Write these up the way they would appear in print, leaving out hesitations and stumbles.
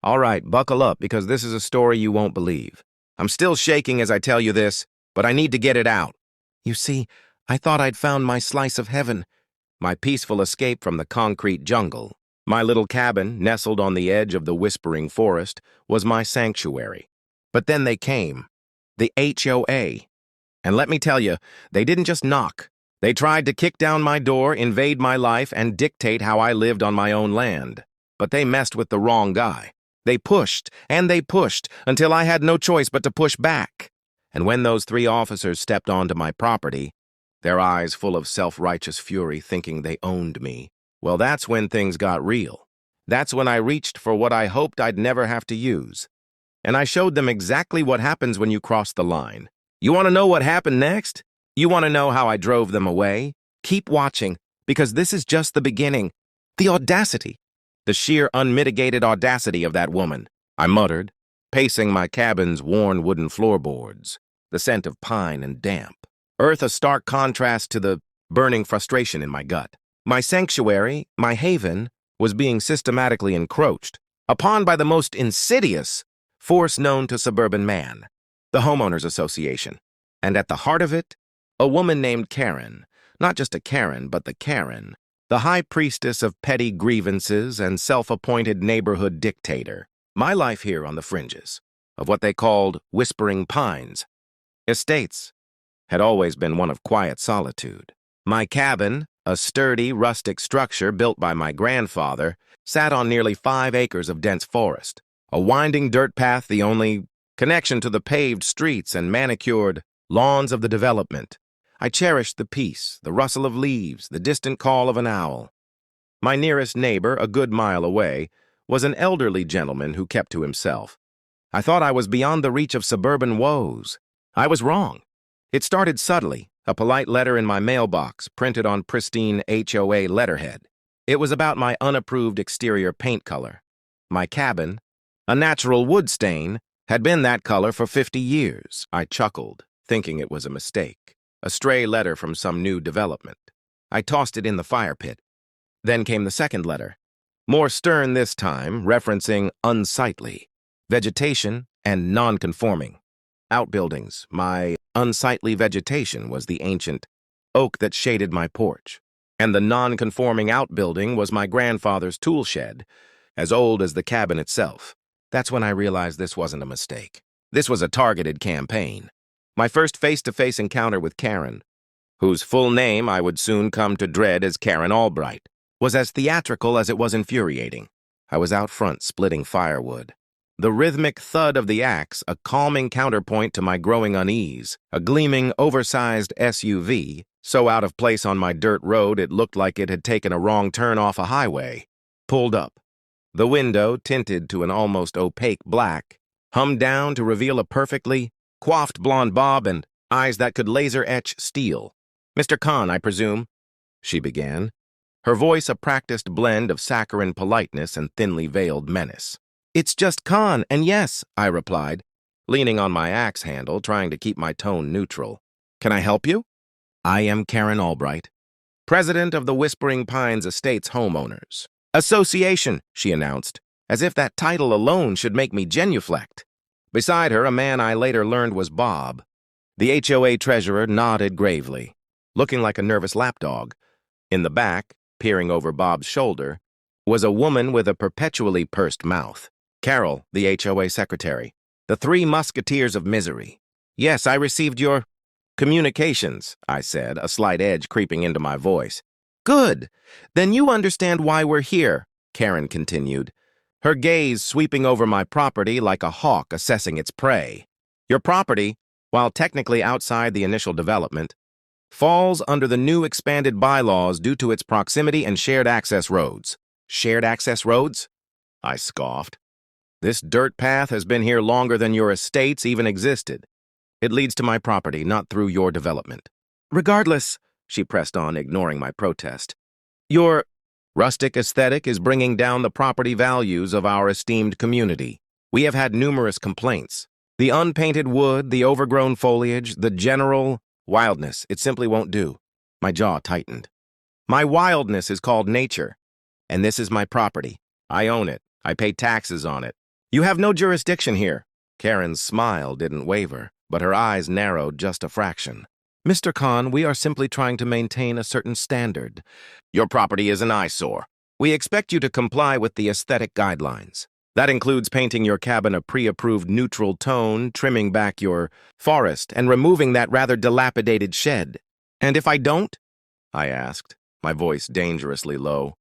All right, buckle up because this is a story you won't believe. I'm still shaking as I tell you this, but I need to get it out. You see, I thought I'd found my slice of heaven, my peaceful escape from the concrete jungle. My little cabin, nestled on the edge of the whispering forest, was my sanctuary. But then they came, the HOA. And let me tell you, they didn't just knock. They tried to kick down my door, invade my life, and dictate how I lived on my own land. But they messed with the wrong guy. They pushed, and they pushed, until I had no choice but to push back. And when those three officers stepped onto my property, their eyes full of self-righteous fury thinking they owned me, well, that's when things got real. That's when I reached for what I hoped I'd never have to use. And I showed them exactly what happens when you cross the line. You want to know what happened next? You want to know how I drove them away? Keep watching, because this is just the beginning. The audacity. The sheer unmitigated audacity of that woman, I muttered, pacing my cabin's worn wooden floorboards, the scent of pine and damp. Earth a stark contrast to the burning frustration in my gut. My sanctuary, my haven, was being systematically encroached upon by the most insidious force known to suburban man, the Homeowners Association. And at the heart of it, a woman named Karen, not just a Karen, but the Karen, the high priestess of petty grievances and self-appointed neighborhood dictator. My life here on the fringes of what they called Whispering Pines Estates had always been one of quiet solitude. My cabin, a sturdy, rustic structure built by my grandfather, sat on nearly 5 acres of dense forest, a winding dirt path the only connection to the paved streets and manicured lawns of the development. I cherished the peace, the rustle of leaves, the distant call of an owl. My nearest neighbor, a good mile away, was an elderly gentleman who kept to himself. I thought I was beyond the reach of suburban woes. I was wrong. It started subtly, a polite letter in my mailbox, printed on pristine HOA letterhead. It was about my unapproved exterior paint color. My cabin, a natural wood stain, had been that color for 50 years. I chuckled, thinking it was a mistake. A stray letter from some new development. I tossed it in the fire pit. Then came the second letter, more stern this time, referencing unsightly, vegetation, and non-conforming. Outbuildings, my unsightly vegetation was the ancient oak that shaded my porch, and the non-conforming outbuilding was my grandfather's tool shed, as old as the cabin itself. That's when I realized this wasn't a mistake. This was a targeted campaign. My first face-to-face encounter with Karen, whose full name I would soon come to dread as Karen Albright, was as theatrical as it was infuriating. I was out front splitting firewood. The rhythmic thud of the axe, a calming counterpoint to my growing unease, a gleaming, oversized SUV, so out of place on my dirt road it looked like it had taken a wrong turn off a highway, pulled up. The window, tinted to an almost opaque black, hummed down to reveal a perfectly coiffed blonde bob and eyes that could laser-etch steel. "Mr. Khan, I presume?" she began, her voice a practiced blend of saccharine politeness and thinly veiled menace. "It's just Khan, and yes," I replied, leaning on my axe handle, trying to keep my tone neutral. "Can I help you?" "I am Karen Albright, president of the Whispering Pines Estates Homeowners Association," she announced, as if that title alone should make me genuflect. Beside her, a man I later learned was Bob. The HOA treasurer nodded gravely, looking like a nervous lapdog. In the back, peering over Bob's shoulder, was a woman with a perpetually pursed mouth. Carol, the HOA secretary. The three musketeers of misery. "Yes, I received your communications," I said, a slight edge creeping into my voice. "Good. Then you understand why we're here," Karen continued, her gaze sweeping over my property like a hawk assessing its prey. "Your property, while technically outside the initial development, falls under the new expanded bylaws due to its proximity and shared access roads." "Shared access roads?" I scoffed. "This dirt path has been here longer than your estates even existed. It leads to my property, not through your development." "Regardless," she pressed on, ignoring my protest, "your rustic aesthetic is bringing down the property values of our esteemed community. We have had numerous complaints. The unpainted wood, the overgrown foliage, the general wildness, it simply won't do." My jaw tightened. "My wildness is called nature, and this is my property. I own it. I pay taxes on it. You have no jurisdiction here. Karen's smile didn't waver, but her eyes narrowed just a fraction. Mr. Khan, we are simply trying to maintain a certain standard. Your property is an eyesore. We expect you to comply with the aesthetic guidelines. That includes painting your cabin a pre-approved neutral tone, trimming back your forest, and removing that rather dilapidated shed. And if I don't? I asked, my voice dangerously low.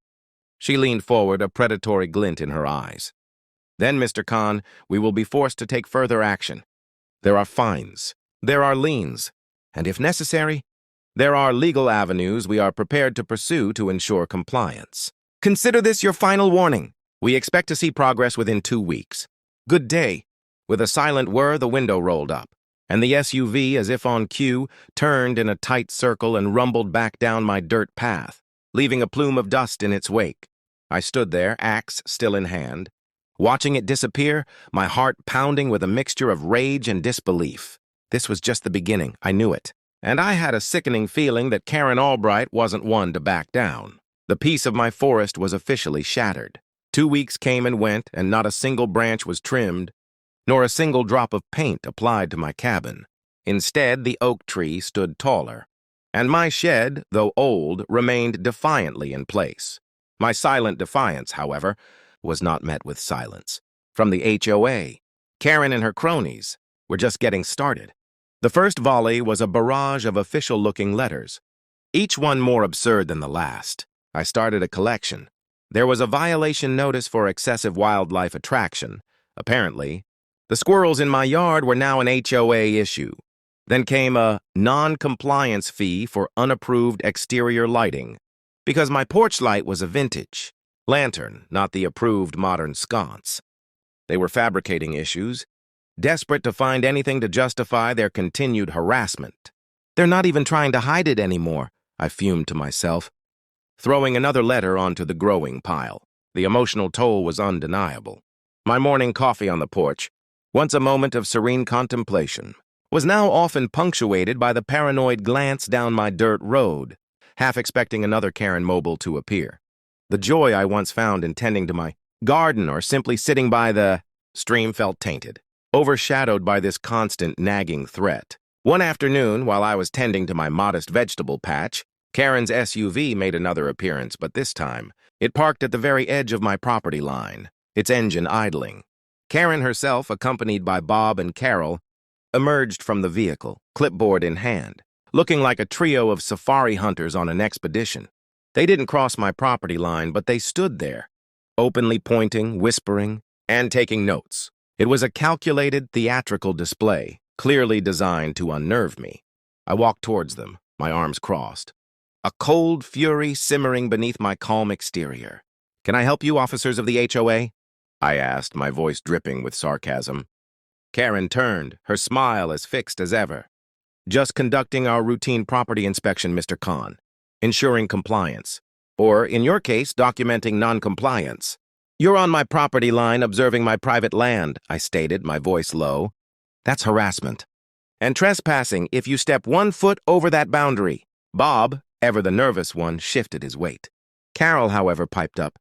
She leaned forward, a predatory glint in her eyes. Then, Mr. Khan, we will be forced to take further action. There are fines. There are liens. And if necessary, there are legal avenues we are prepared to pursue to ensure compliance. Consider this your final warning. We expect to see progress within 2 weeks. Good day. With a silent whir, the window rolled up, and the SUV, as if on cue, turned in a tight circle and rumbled back down my dirt path, leaving a plume of dust in its wake. I stood there, axe still in hand, watching it disappear, my heart pounding with a mixture of rage and disbelief. This was just the beginning, I knew it, and I had a sickening feeling that Karen Albright wasn't one to back down. The peace of my forest was officially shattered. 2 weeks came and went, and not a single branch was trimmed, nor a single drop of paint applied to my cabin. Instead, the oak tree stood taller, and my shed, though old, remained defiantly in place. My silent defiance, however, was not met with silence. From the HOA, Karen and her cronies were just getting started. The first volley was a barrage of official-looking letters, each one more absurd than the last. I started a collection. There was a violation notice for excessive wildlife attraction. Apparently, the squirrels in my yard were now an HOA issue. Then came a non-compliance fee for unapproved exterior lighting, because my porch light was a vintage lantern, not the approved modern sconce. They were fabricating issues, desperate to find anything to justify their continued harassment. They're not even trying to hide it anymore, I fumed to myself, throwing another letter onto the growing pile. The emotional toll was undeniable. My morning coffee on the porch, once a moment of serene contemplation, was now often punctuated by the paranoid glance down my dirt road, half expecting another Karen mobile to appear. The joy I once found in tending to my garden or simply sitting by the stream felt tainted, overshadowed by this constant nagging threat. One afternoon, while I was tending to my modest vegetable patch, Karen's SUV made another appearance, but this time, it parked at the very edge of my property line, its engine idling. Karen herself, accompanied by Bob and Carol, emerged from the vehicle, clipboard in hand, looking like a trio of safari hunters on an expedition. They didn't cross my property line, but they stood there, openly pointing, whispering, and taking notes. It was a calculated, theatrical display, clearly designed to unnerve me. I walked towards them, my arms crossed, a cold fury simmering beneath my calm exterior. "Can I help you, officers of the HOA?" I asked, my voice dripping with sarcasm. Karen turned, her smile as fixed as ever. "Just conducting our routine property inspection, Mr. Khan. Ensuring compliance. Or, in your case, documenting non-compliance." "You're on my property line observing my private land," I stated, my voice low. "That's harassment. And trespassing if you step 1 foot over that boundary." Bob, ever the nervous one, shifted his weight. Carol, however, piped up.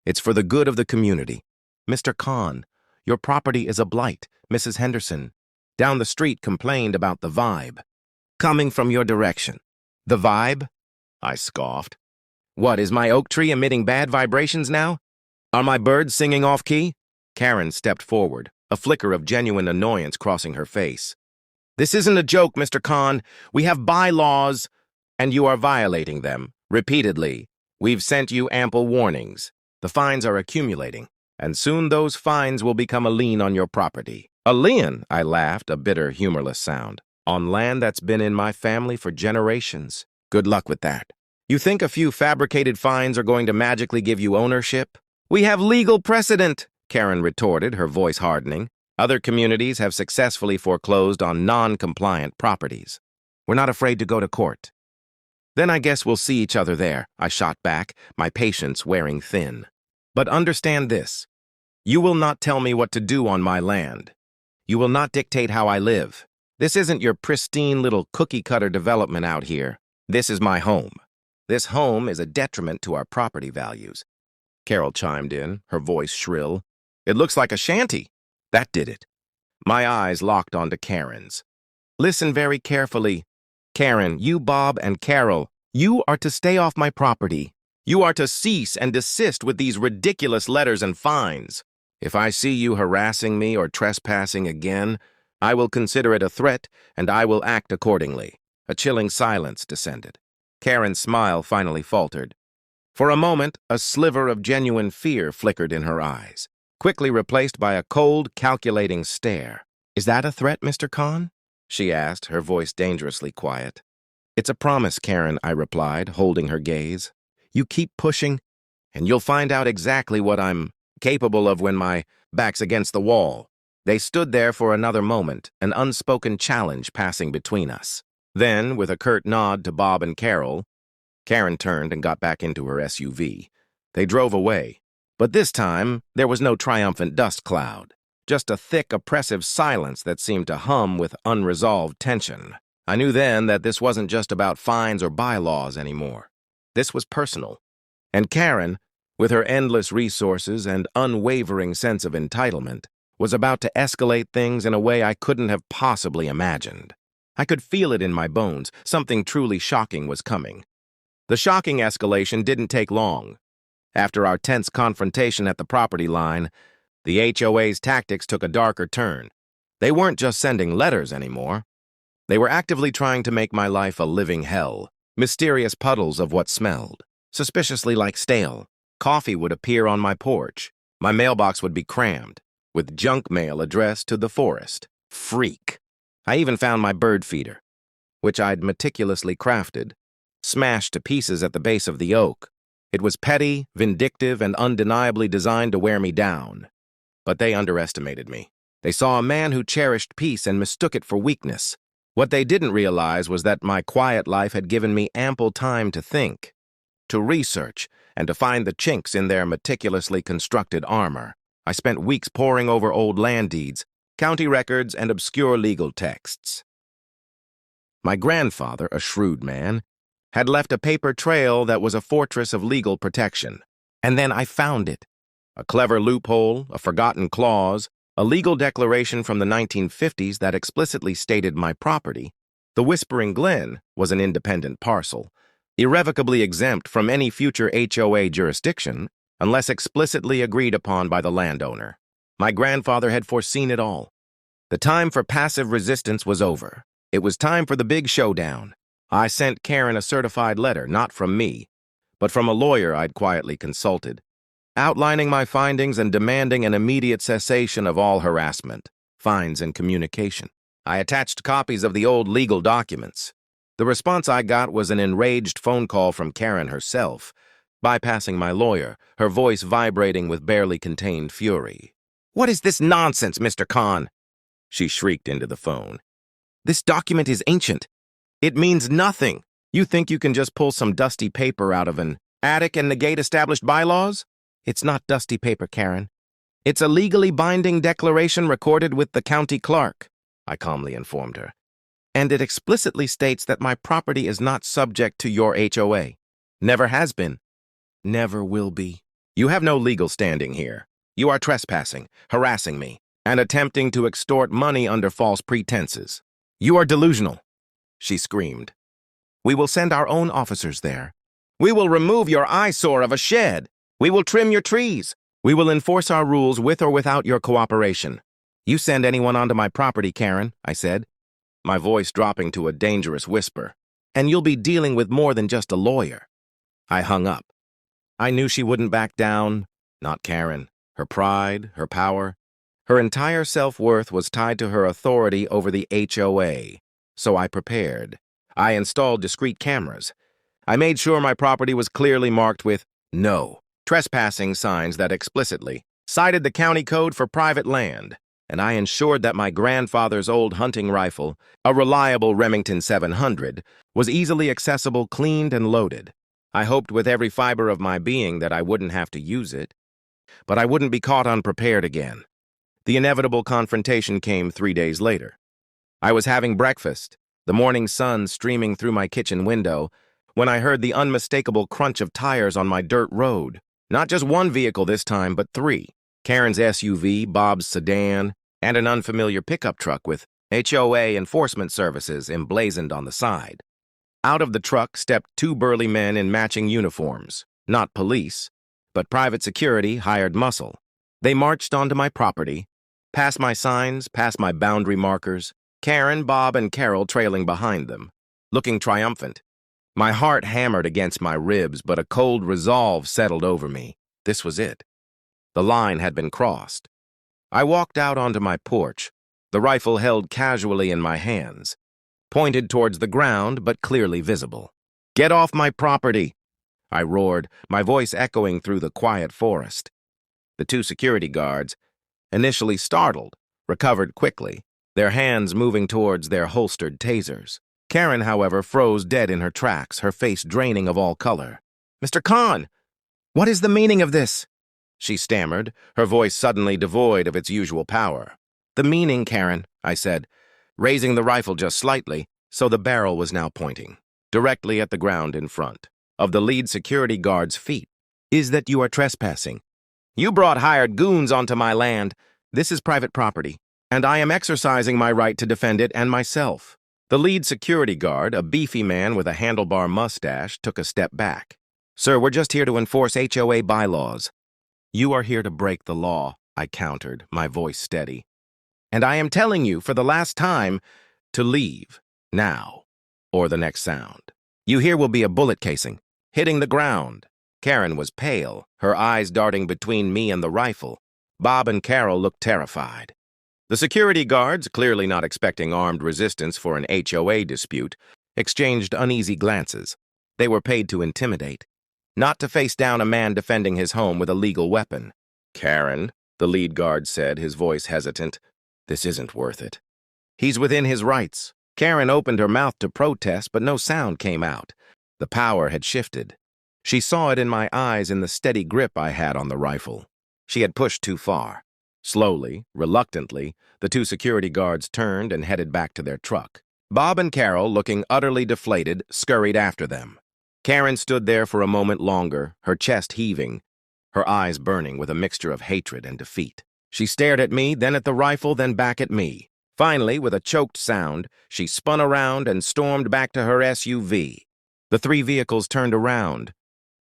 "It's for the good of the community. Mr. Khan, your property is a blight. Mrs. Henderson, down the street, complained about the vibe coming from your direction." "The vibe?" I scoffed. "What, is my oak tree emitting bad vibrations now? Are my birds singing off-key?" Karen stepped forward, a flicker of genuine annoyance crossing her face. "This isn't a joke, Mr. Khan. We have bylaws, and you are violating them, repeatedly. We've sent you ample warnings. The fines are accumulating, and soon those fines will become a lien on your property." "A lien?" I laughed, a bitter, humorless sound. "On land that's been in my family for generations. Good luck with that. You think a few fabricated fines are going to magically give you ownership?" "We have legal precedent," Karen retorted, her voice hardening. "Other communities have successfully foreclosed on non-compliant properties. We're not afraid to go to court." "Then I guess we'll see each other there," I shot back, my patience wearing thin. "But understand this. You will not tell me what to do on my land. You will not dictate how I live. This isn't your pristine little cookie-cutter development out here. This is my home. This home is a detriment to our property values." Carol chimed in, her voice shrill. It looks like a shanty. That did it. My eyes locked onto Karen's. Listen very carefully. Karen, you, Bob, and Carol, you are to stay off my property. You are to cease and desist with these ridiculous letters and fines. If I see you harassing me or trespassing again, I will consider it a threat, and I will act accordingly. A chilling silence descended. Karen's smile finally faltered. For a moment, a sliver of genuine fear flickered in her eyes, quickly replaced by a cold, calculating stare. "Is that a threat, Mr. Khan?" she asked, her voice dangerously quiet. "It's a promise, Karen," I replied, holding her gaze. "You keep pushing, and you'll find out exactly what I'm capable of when my back's against the wall." They stood there for another moment, an unspoken challenge passing between us. Then, with a curt nod to Bob and Carol, Karen turned and got back into her SUV. They drove away, but this time there was no triumphant dust cloud, just a thick, oppressive silence that seemed to hum with unresolved tension. I knew then that this wasn't just about fines or bylaws anymore. This was personal. And Karen, with her endless resources and unwavering sense of entitlement, was about to escalate things in a way I couldn't have possibly imagined. I could feel it in my bones. Something truly shocking was coming. The shocking escalation didn't take long. After our tense confrontation at the property line, the HOA's tactics took a darker turn. They weren't just sending letters anymore. They were actively trying to make my life a living hell. Mysterious puddles of what smelled, suspiciously like stale. Coffee would appear on my porch. My mailbox would be crammed, with junk mail addressed to the forest. Freak. I even found my bird feeder, which I'd meticulously crafted, smashed to pieces at the base of the oak. It was petty, vindictive, and undeniably designed to wear me down. But they underestimated me. They saw a man who cherished peace and mistook it for weakness. What they didn't realize was that my quiet life had given me ample time to think, to research, and to find the chinks in their meticulously constructed armor. I spent weeks poring over old land deeds, county records, and obscure legal texts. My grandfather, a shrewd man, had left a paper trail that was a fortress of legal protection. And then I found it. A clever loophole, a forgotten clause, a legal declaration from the 1950s that explicitly stated my property. The Whispering Glen was an independent parcel, irrevocably exempt from any future HOA jurisdiction unless explicitly agreed upon by the landowner. My grandfather had foreseen it all. The time for passive resistance was over. It was time for the big showdown. I sent Karen a certified letter, not from me, but from a lawyer I'd quietly consulted, outlining my findings and demanding an immediate cessation of all harassment, fines, and communication. I attached copies of the old legal documents. The response I got was an enraged phone call from Karen herself, bypassing my lawyer, her voice vibrating with barely contained fury. "What is this nonsense, Mr. Khan?" she shrieked into the phone. "This document is ancient. It means nothing. You think you can just pull some dusty paper out of an attic and negate established bylaws? It's not dusty paper, Karen. It's a legally binding declaration recorded with the county clerk," I calmly informed her. "And it explicitly states that my property is not subject to your HOA. Never has been. Never will be. You have no legal standing here. You are trespassing, harassing me, and attempting to extort money under false pretenses. You are delusional," she screamed. "We will send our own officers there. We will remove your eyesore of a shed. We will trim your trees. We will enforce our rules with or without your cooperation. You send anyone onto my property, Karen," I said, my voice dropping to a dangerous whisper, "and you'll be dealing with more than just a lawyer." I hung up. I knew she wouldn't back down, not Karen. Her pride, her power, her entire self-worth was tied to her authority over the HOA. So I prepared. I installed discreet cameras. I made sure my property was clearly marked with "No" trespassing signs that explicitly cited the county code for private land, and I ensured that my grandfather's old hunting rifle, a reliable Remington 700, was easily accessible, cleaned, and loaded. I hoped with every fiber of my being that I wouldn't have to use it, but I wouldn't be caught unprepared again. The inevitable confrontation came 3 days later. I was having breakfast, the morning sun streaming through my kitchen window, when I heard the unmistakable crunch of tires on my dirt road. Not just one vehicle this time, but 3. Karen's SUV, Bob's sedan, and an unfamiliar pickup truck with HOA Enforcement Services emblazoned on the side. Out of the truck stepped two burly men in matching uniforms, not police, but private security hired muscle. They marched onto my property, past my signs, past my boundary markers, Karen, Bob, and Carol trailing behind them, looking triumphant. My heart hammered against my ribs, but a cold resolve settled over me. This was it. The line had been crossed. I walked out onto my porch, the rifle held casually in my hands, pointed towards the ground but clearly visible. "Get off my property!" I roared, my voice echoing through the quiet forest. The two security guards, initially startled, recovered quickly, their hands moving towards their holstered tasers. Karen, however, froze dead in her tracks, her face draining of all color. "Mr. Khan, what is the meaning of this?" she stammered, her voice suddenly devoid of its usual power. "The meaning, Karen," I said, raising the rifle just slightly, so the barrel was now pointing, directly at the ground in front, of the lead security guard's feet, "is that you are trespassing. You brought hired goons onto my land. This is private property, and I am exercising my right to defend it and myself." The lead security guard, a beefy man with a handlebar mustache, took a step back. "Sir, we're just here to enforce HOA bylaws." "You are here to break the law," I countered, my voice steady. "And I am telling you, for the last time, to leave, now, or the next sound. You hear will be a bullet casing, hitting the ground." Karen was pale, her eyes darting between me and the rifle. Bob and Carol looked terrified. The security guards, clearly not expecting armed resistance for an HOA dispute, exchanged uneasy glances. They were paid to intimidate, not to face down a man defending his home with a legal weapon. "Karen," the lead guard said, his voice hesitant, "this isn't worth it." "He's within his rights." Karen opened her mouth to protest, but no sound came out. The power had shifted. She saw it in my eyes, in the steady grip I had on the rifle. She had pushed too far. Slowly, reluctantly, the two security guards turned and headed back to their truck. Bob and Carol, looking utterly deflated, scurried after them. Karen stood there for a moment longer, her chest heaving, her eyes burning with a mixture of hatred and defeat. She stared at me, then at the rifle, then back at me. Finally, with a choked sound, she spun around and stormed back to her SUV. The three vehicles turned around,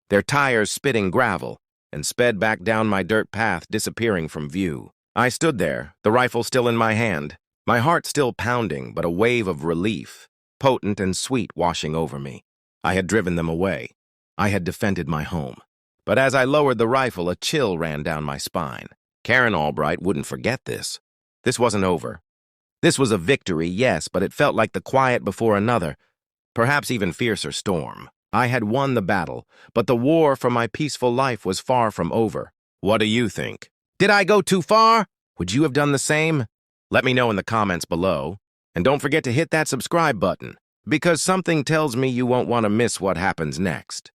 their tires spitting gravel, and sped back down my dirt path, disappearing from view. I stood there, the rifle still in my hand, my heart still pounding, but a wave of relief, potent and sweet, washing over me. I had driven them away. I had defended my home. But as I lowered the rifle, a chill ran down my spine. Karen Albright wouldn't forget this. This wasn't over. This was a victory, yes, but it felt like the quiet before another, perhaps even fiercer storm. I had won the battle, but the war for my peaceful life was far from over. What do you think? Did I go too far? Would you have done the same? Let me know in the comments below. And don't forget to hit that subscribe button, because something tells me you won't want to miss what happens next.